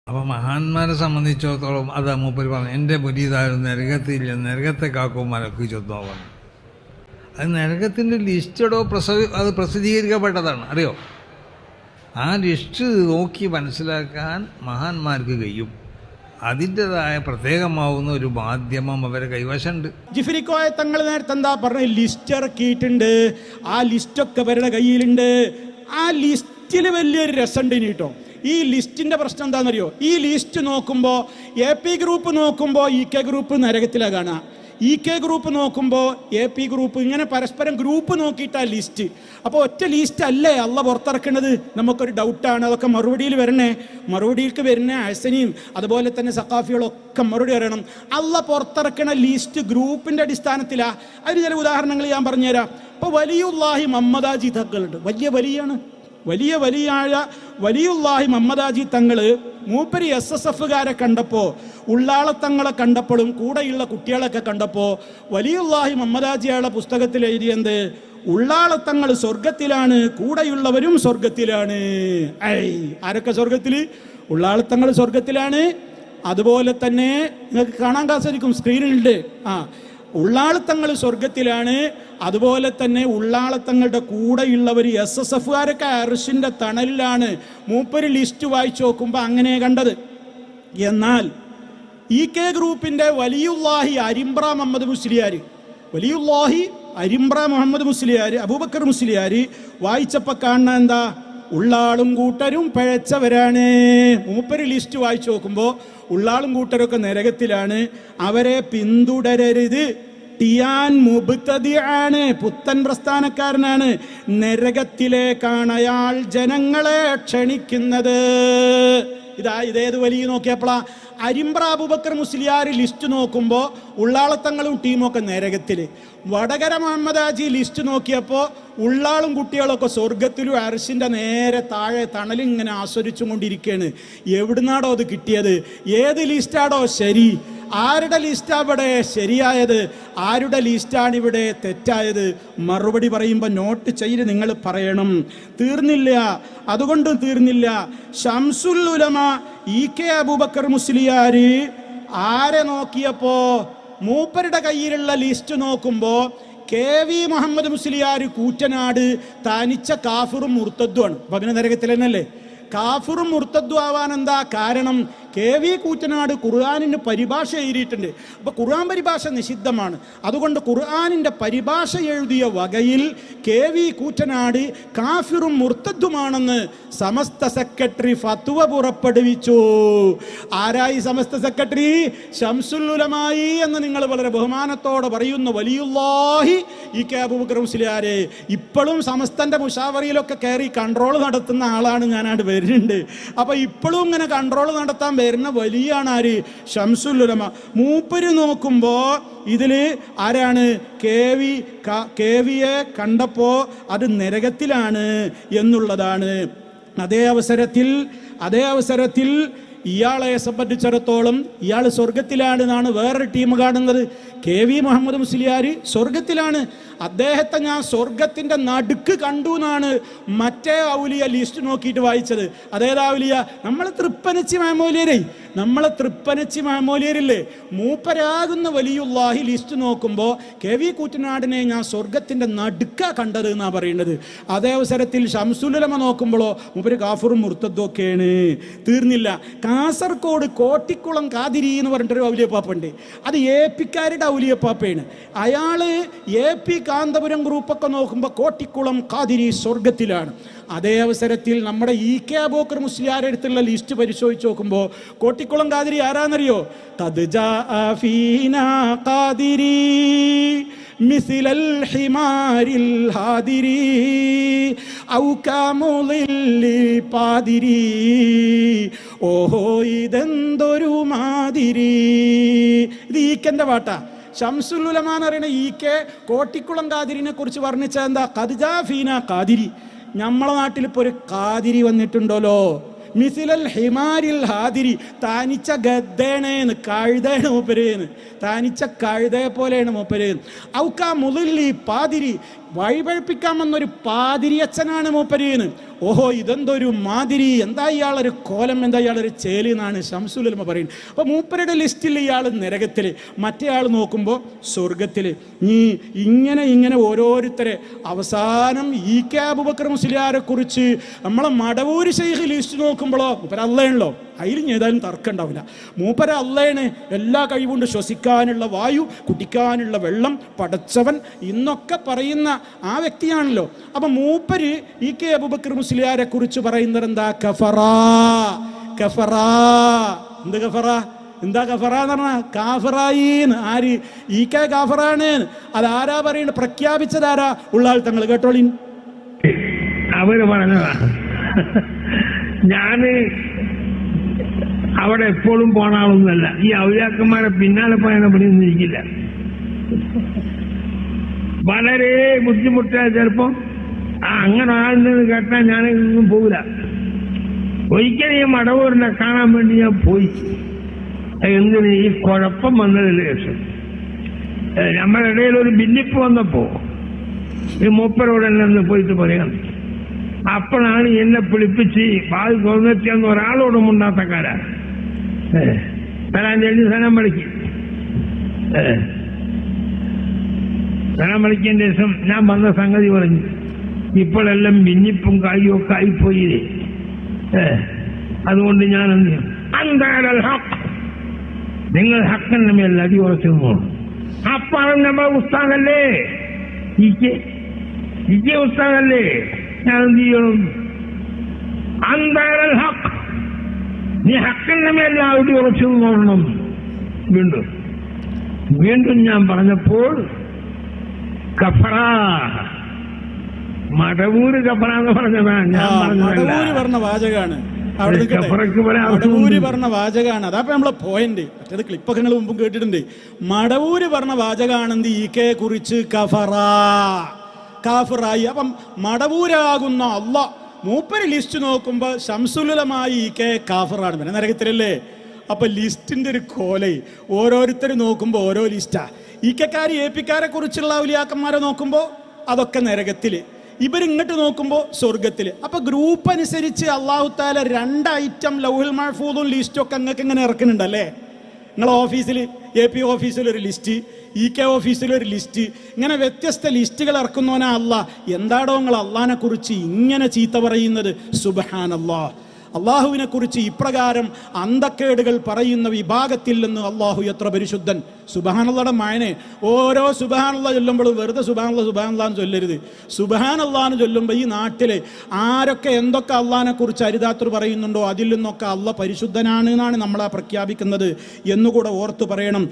അപ്പോൾ മഹാന്മാരെ സംബന്ധിച്ചിടത്തോളം അത് മൂപ്പര് പറഞ്ഞു, എൻ്റെ മുരീദാരും നരകത്തില്ല, നരകത്തെ കാക്കും മലക്ക് ചൊന്നോ പറഞ്ഞു. അത് നരകത്തിൻ്റെ ലിസ്റ്റോ അത് പ്രസിദ്ധീകരിക്കപ്പെട്ടതാണ്, അറിയോ? ആ ലിസ്റ്റ് നോക്കി മനസ്സിലാക്കാൻ മഹാന്മാർക്ക് കഴിയും. അതിൻ്റെതായ പ്രത്യേകമാവുന്ന ഒരു മാധ്യമം അവരെ കൈവശമുണ്ട്. ജിഫ്രിക്കോയ തങ്ങൾ നേരത്തെ എന്താ പറഞ്ഞ, ലിസ്റ്റ് ഇറക്കിയിട്ടുണ്ട്, ആ ലിസ്റ്റൊക്കെ അവരുടെ കയ്യിലുണ്ട്. ആ ലിസ്റ്റിൽ വലിയൊരു രസമുണ്ട് കേട്ടോ. ഈ ലിസ്റ്റിന്റെ പ്രശ്നം എന്താണെന്നറിയോ? ഈ ലിസ്റ്റ് നോക്കുമ്പോൾ AP ഗ്രൂപ്പ് നോക്കുമ്പോൾ EK ഗ്രൂപ്പ് നരകത്തിലാണ് കാണുക, EK ഗ്രൂപ്പ് നോക്കുമ്പോൾ AP ഗ്രൂപ്പ്, ഇങ്ങനെ പരസ്പരം ഗ്രൂപ്പ് നോക്കിയിട്ടാ ലിസ്റ്റ്. അപ്പോൾ ഒറ്റ ലിസ്റ്റ് അല്ലേ അള്ള പുറത്തിറക്കുന്നത്? നമുക്കൊരു ഡൗട്ടാണ്. അതൊക്കെ മറുപടിയിൽ വരണേ, മറുപടിയിലേക്ക് വരുന്ന ഹസനിയും അതുപോലെ തന്നെ സഖാഫികളൊക്കെ മറുപടി പറയണം. അള്ള പുറത്തിറക്കണ ലിസ്റ്റ് ഗ്രൂപ്പിന്റെ അടിസ്ഥാനത്തിലാ. അതിന് ചില ഉദാഹരണങ്ങൾ ഞാൻ പറഞ്ഞുതരാം. ഇപ്പോൾ വലിയുല്ലാഹി മമ്മദാജി തങ്ങളുണ്ട്, വലിയ വലിയുല്ലാഹി മമ്മദാജി തങ്ങള് മൂപ്പര് SSFകാരെ കണ്ടപ്പോൾ, ഉള്ളാളത്തങ്ങളെ കണ്ടപ്പോഴും കൂടെയുള്ള കുട്ടികളൊക്കെ കണ്ടപ്പോൾ വലിയുല്ലാഹി മമ്മദാജിയുടെ പുസ്തകത്തിൽ എഴുതിയത്, ഉള്ളാളത്തങ്ങൾ സ്വർഗത്തിലാണ്, കൂടെയുള്ളവരും സ്വർഗത്തിലാണ്. ആരൊക്കെ സ്വർഗത്തില്? ഉള്ളാളത്തങ്ങൾ സ്വർഗത്തിലാണ്. അതുപോലെ തന്നെ നിങ്ങൾക്ക് കാണാൻ സാധിക്കും, സ്ക്രീനിലുണ്ട്. ഉള്ളാളത്തങ്ങൾ സ്വർഗത്തിലാണ്. അതുപോലെ തന്നെ ഉള്ളാളത്തങ്ങളുടെ കൂടെയുള്ളവർ SSFകാരൊക്കെ അർശിന്റെ തണലിലാണ്. മൂപ്പര് ലിസ്റ്റ് വായിച്ചു നോക്കുമ്പോൾ അങ്ങനെ കണ്ടത്. എന്നാൽ EK ഗ്രൂപ്പിന്റെ വലിയുല്ലാഹി അരിമ്പ്ര മുഹമ്മദ് മുസ്ലിയാർ, വലിയുല്ലാഹി അരിമ്പ്ര മുഹമ്മദ് മുസ്ലിയാർ, അബൂബക്കർ മുസ്ലിയാർ വായിച്ചപ്പോൾ കാണുന്ന എന്താ? ഉള്ളാളും കൂട്ടരും പിഴച്ചവരാണ്. മൂപ്പര് ലിസ്റ്റ് വായിച്ചു നോക്കുമ്പോൾ ഉള്ളാളും കൂട്ടരൊക്കെ നരകത്തിലാണ്, അവരെ പിന്തുടരരുത്. ടിയാൻ മുബ്തദിആണ്, പുത്തൻ പ്രസ്ഥാനക്കാരനാണ്, നരകത്തിലേക്കാണ് അയാൾ ജനങ്ങളെ ക്ഷണിക്കുന്നത്. ഇതേത് വലിയ നോക്കിയപ്പോഴാ? അരിമ്പ്ര അബൂബക്കർ മുസ്ലിയാർ ലിസ്റ്റ് നോക്കുമ്പോൾ ഉള്ളാളത്തങ്ങളും ടീമൊക്കെ നരകത്തിൽ. വടകര മുഹമ്മദ് ഹാജി ലിസ്റ്റ് നോക്കിയപ്പോൾ ഉള്ളാളും കുട്ടികളൊക്കെ സ്വർഗത്തിലും അർശിൻ്റെ നേരെ താഴെ തണലിങ്ങനെ ആസ്വദിച്ചു കൊണ്ടിരിക്കുകയാണ്. എവിടുന്നാടോ അത് കിട്ടിയത്? ഏത് ലിസ്റ്റാടോ ശരി? ആരുടെ ലിസ്റ്റാ ഇവിടെ ശരിയായത്? ആരുടെ ലിസ്റ്റാണ് ഇവിടെ തെറ്റായത്? മറുപടി പറയുമ്പോൾ നോട്ട് ചെയ്ത് നിങ്ങൾ പറയണം. തീർന്നില്ല, അതുകൊണ്ടും തീർന്നില്ല. ശംസുൽ ഉലമ EK അബൂബക്കർ മുസ്ലിയാർ ആരെ നോക്കിയപ്പോ മൂപ്പരുടെ കയ്യിലുള്ള ലിസ്റ്റ് നോക്കുമ്പോ KV മുഹമ്മദ് മുസ്ലിയാർ കൂറ്റനാട് തനിച്ച കാഫിറും മുർത്തദ്ദുമാണ്. ഭഗ്ന നരകത്തിൽ തന്നെയല്ലേ? കാഫിറും മുർത്തദ്ദും ആവാൻ എന്താ കാരണം? KV കൂറ്റനാട് ഖുർആനിന് പരിഭാഷ എഴുതിയിട്ടുണ്ട്. അപ്പോൾ ഖുർആൻ പരിഭാഷ നിഷിദ്ധമാണ്. അതുകൊണ്ട് ഖുർആനിൻ്റെ പരിഭാഷ എഴുതിയ വകയിൽ KV കൂറ്റനാട് കാഫിറും മുർത്തദ്ദുമാണെന്ന് സമസ്ത സെക്രട്ടറി ഫത്വ പുറപ്പെടുവിച്ചു. ആരായി സമസ്ത സെക്രട്ടറി? ശംസുൽ ഉലമായി എന്ന് നിങ്ങൾ വളരെ ബഹുമാനത്തോടെ പറയുന്ന വലിയുല്ലാഹി EK അബൂബക്കർ മുസ്ലിയാർ. ഇപ്പോഴും സമസ്തൻ്റെ മുഷാവറിയിലൊക്കെ കയറി കൺട്രോൾ നടത്തുന്ന ആളാണ്. ഞാനായിട്ട് വരുന്നുണ്ട്. അപ്പോൾ ഇപ്പോഴും ഇങ്ങനെ കൺട്രോൾ നടത്താൻ വരുന്ന വലിയാണ് ആര്? ശംസുൽ ഉലമ. മൂപ്പര് നോക്കുമ്പോ ഇതില് ആരാണ്? KVയെ കണ്ടപ്പോ അത് നരകത്തിലാണ് എന്നുള്ളതാണ്. അതേ അവസരത്തിൽ ഇയാളെ സംബന്ധിച്ചിടത്തോളം ഇയാൾ സ്വർഗത്തിലാണ് എന്നാണ് വേറൊരു ടീം കാണുന്നത്. KV മുഹമ്മദ് മുസ്ലിയാർ സ്വർഗത്തിലാണ്. അദ്ദേഹത്തെ ഞാൻ സ്വർഗത്തിൻ്റെ നടുക്ക് കണ്ടു എന്നാണ് മറ്റേ ഔലിയ ലിസ്റ്റ് നോക്കിയിട്ട് വായിച്ചത്. അതേതാ ഔലിയ? നമ്മളെ തൃപ്പനച്ചി മാമോലിയരില്ലേ? മൂപ്പരാകുന്ന വലിയുല്ലാഹി ലിസ്റ്റ് നോക്കുമ്പോൾ KV കൂറ്റനാടിനെ ഞാൻ സ്വർഗത്തിൻ്റെ നടുക്ക കണ്ടത് എന്നാണ് പറയുന്നത്. അതേ അവസരത്തിൽ ശംസുലുലമ നോക്കുമ്പോഴോ മൂപ്പര് കാഫിറും മുർത്തദ്ദും ഒക്കെയാണ്. തീർന്നില്ല. കാസർഗോഡ് കോട്ടിക്കുളം കാതിരി എന്ന് പറഞ്ഞിട്ടൊരു ഔലിയപ്പാപ്പുണ്ട്. അത് APക്കാരുടെ ഔലിയപ്പാപ്പയാണ്. അയാള് AP കാന്തപുരം ഗ്രൂപ്പൊക്കെ നോക്കുമ്പോൾ കോട്ടിക്കുളം കാതിരി സ്വർഗത്തിലാണ്. അതേ അവസരത്തിൽ നമ്മുടെ EK അബൂബക്കർ മുസ്ലിയാർ അടുത്തുള്ള ലിസ്റ്റ് പരിശോധിച്ച് നോക്കുമ്പോൾ കോട്ടിക്കുളം കാതിരി ആരാന്നറിയോ? മിസിലൽ ഹിമാരിൽ ഹാദിരി ഔ കാമുളില്ലി പാദിരി. ഓഹോ ഇതെന്തൊരു മാതിരി. ഇത് EKന്റെ പാട്ടാ. ശംസുൽ ഉലമ എന്ന് പറയുന്ന EK കോട്ടിക്കുളം കാതിരിനെ കുറിച്ച് വർണ്ണിച്ച എന്താ? ഖദ്ജാ ഫീന കാതിരി. നമ്മളെ നാട്ടിൽ ഇപ്പോൾ ഒരു കാതിരി വന്നിട്ടുണ്ടല്ലോ. മിസിലൽ ഹിമാരിൽ ഹാദിരി. താനിച്ച ഗദ്ദേണേന്ന്, കഴുതേണ് മൂപ്പരേന്ന്. താനിച്ച കഴുതയെ പോലെയാണ് മൂപ്പരേന്ന്. ഔക്കാ മുളില്ലി പാതിരി. വഴിപഴിപ്പിക്കാൻ വന്നൊരു പാതിരിയച്ഛനാണ് മൂപ്പരീന്ന്. ഓഹോ, ഇതെന്തൊരു മാതിരി, എന്താ ഇയാളൊരു കോലം, എന്താ ഇയാളൊരു ചേലി എന്നാണ് ശംസുൽ ഉലമ പറയുന്നത്. അപ്പോൾ മൂപ്പരുടെ ലിസ്റ്റിൽ ഇയാൾ നരകത്തിൽ, മറ്റേ ആൾ നോക്കുമ്പോൾ സ്വർഗത്തിൽ. ഇങ്ങനെ ഓരോരുത്തരെ അവസാനം ഇ.കെ. അബൂബക്കർ മുസ്ലിയാരെ കുറിച്ച് നമ്മളെ മടവൂര് ശൈഖ് ലിസ്റ്റ് നോക്കുമ്പോഴോ മൂപ്പര അള്ളയാണല്ലോ, അതിൽ ഏതായാലും തർക്കം ഉണ്ടാവില്ല. മൂപ്പര അള്ളയാണ്, എല്ലാ കഴിവുണ്ട്, ശ്വസിക്കാനുള്ള വായു, കുടിക്കാനുള്ള വെള്ളം പടച്ചവൻ ഇന്നൊക്കെ പറയുന്ന ആ വ്യക്തിയാണല്ലോ. അപ്പം മൂപ്പര് ഇ.കെ. അബൂബക്കർ മുസ്ലിയാരെ കുറിച്ച് പറയുന്നത് എന്താ? കഫറാ കഫറാ. എന്ത് കഫറ? എന്താ കഫറ എന്ന് പറഞ്ഞാൽ കാഫറായിന്ന്. ആര്? ഇ.കെ. കാഫറാണ്. അതാരാ പറയുന്നത്? പ്രഖ്യാപിച്ചതാരാ? ഉള്ളാൾ തങ്ങൾ കേട്ടോളി. അവര് പറഞ്ഞതാ. ഞാന് അവിടെ എപ്പോഴും പോണ ആളൊന്നുമല്ല. ഈ ഔലിയാക്കന്മാരെ പിന്നാലെ പോയാൽ പണിയൊന്നും ഇരിക്കില്ല. വളരെ ബുദ്ധിമുട്ടായ ചിലപ്പം അങ്ങനെ ആളുന്നത് കേട്ടാൽ ഞാൻ ഇതൊന്നും പോകില്ല. ഒരിക്കലും ഈ മടവൂരിനെ കാണാൻ വേണ്ടി ഞാൻ പോയി. എന്തിന്? ഈ കുഴപ്പം വന്നതിന് ശേഷം നമ്മുടെ ഇടയിൽ ഒരു ഭിന്നിപ്പ് വന്നപ്പോ ഈ മൂപ്പരോടെല്ലാം പോയിട്ട് പറയാം. അപ്പോഴാണ് എന്നെ പിടിപ്പിച്ച് വാൽ തുറന്നെത്തിയെന്ന് ഒരാളോടും ഉണ്ടാത്തക്കാരാ വരാൻ വേണ്ടി സ്ഥലം വിളിക്കും. സ്ഥലം വിളിക്കേണ്ട ശേഷം ഞാൻ വന്ന സംഗതി പറഞ്ഞു. ഇപ്പോഴെല്ലാം ഭിന്നിപ്പും കായും ഒക്കെ ആയിപ്പോയി. അതുകൊണ്ട് ഞാൻ എന്ത് ചെയ്യും? അന്താരൽ ഹക്ക്, നിങ്ങൾ ഹക്കിന്റെ മേൽ അടി ഉറച്ചു പോകണം. അപ്പാണ് നമ്മളെ ഉസ്താദല്ലേ, ഇക്ക് ഉസ്താദല്ലേ, ഞാൻ എന്ത് ചെയ്യണം? അന്താരൽ ഹക്ക്, നീ ഹക്കിന്റെ മേൽ അടി ഉറച്ചു നോക്കണം. വീണ്ടും ഞാൻ പറഞ്ഞപ്പോൾ കഫറ, മടവൂര് കഫറ എന്ന് പറഞ്ഞതാ, ഞാൻ പറഞ്ഞ വാചകാണ്. മടവൂര് പറഞ്ഞ വാചകാണ്. അതാപ്പോ നമ്മളെ പോയിന്റ്. മറ്റേത് ക്ലിപ്പൊക്കെ നിങ്ങൾ മുമ്പും കേട്ടിട്ടുണ്ട്. മടവൂര് പറഞ്ഞ വാചകാണെന്ത്? ഇ.കെ. കുറിച്ച് കാഫറായി. അപ്പം മടവൂരാകുന്ന അള്ളാഹ് മൂപ്പര് ലിസ്റ്റ് നോക്കുമ്പോ ശംസുൽ ഉലമായി ഇ.കെ. കാഫറാണ്. പിന്നെ നരകത്തിലല്ലേ? അപ്പൊ ലിസ്റ്റിന്റെ ഒരു കോലൈ. ഓരോരുത്തർ നോക്കുമ്പോ ഓരോ ലിസ്റ്റാ. ഇ.കെക്കാര് എ.പിക്കാരെ കുറിച്ചുള്ള ഔലിയാക്കന്മാരെ നോക്കുമ്പോ അതൊക്കെ നരകത്തില്, ഇവരിങ്ങോട്ട് നോക്കുമ്പോൾ സ്വർഗത്തിൽ. അപ്പൊ ഗ്രൂപ്പ് അനുസരിച്ച് അള്ളാഹു താല 2 ഐറ്റം ലൗഹുൽ മഹ്ഫൂദും ലിസ്റ്റും ഒക്കെ അങ്ങക്ക് ഇങ്ങനെ ഇറക്കുന്നുണ്ടല്ലേ. നിങ്ങളെ ഓഫീസിൽ എ.പി. ഓഫീസിൽ ഒരു ലിസ്റ്റ്, ഇ.കെ. ഓഫീസിൽ ഒരു ലിസ്റ്റ്, ഇങ്ങനെ വ്യത്യസ്ത ലിസ്റ്റുകൾ ഇറക്കുന്നവനാ അള്ളാഹ്. എന്താടോ നിങ്ങൾ അള്ളാഹിനെ കുറിച്ച് ഇങ്ങനെ ചീത്ത പറയുന്നത്? സുബ്ഹാനല്ലാഹ്. അള്ളാഹുവിനെ കുറിച്ച് ഇപ്രകാരം അന്തക്കേടുകൾ പറയുന്ന വിഭാഗത്തിൽ നിന്ന് അള്ളാഹു എത്ര പരിശുദ്ധൻ. സുബ്ഹാനല്ലാഹുടെ മഅനെ ഓരോ സുബ്ഹാനല്ലാഹ് ചൊല്ലുമ്പോഴും വെറുതെ സുബ്ഹാനല്ലാഹ് എന്ന് ചൊല്ലരുത്. സുബ്ഹാനല്ലാഹ് എന്ന് ചൊല്ലുമ്പോൾ ഈ നാട്ടിലെ ആരൊക്കെ എന്തൊക്കെ അള്ളാഹിനെ കുറിച്ച് അരിതാത്തർ പറയുന്നുണ്ടോ അതിൽ നിന്നൊക്കെ അള്ളാഹ് പരിശുദ്ധനാണ് എന്നാണ് നമ്മളെ പ്രഖ്യാപിക്കുന്നത് എന്നുകൂടെ ഓർത്തു പറയണം.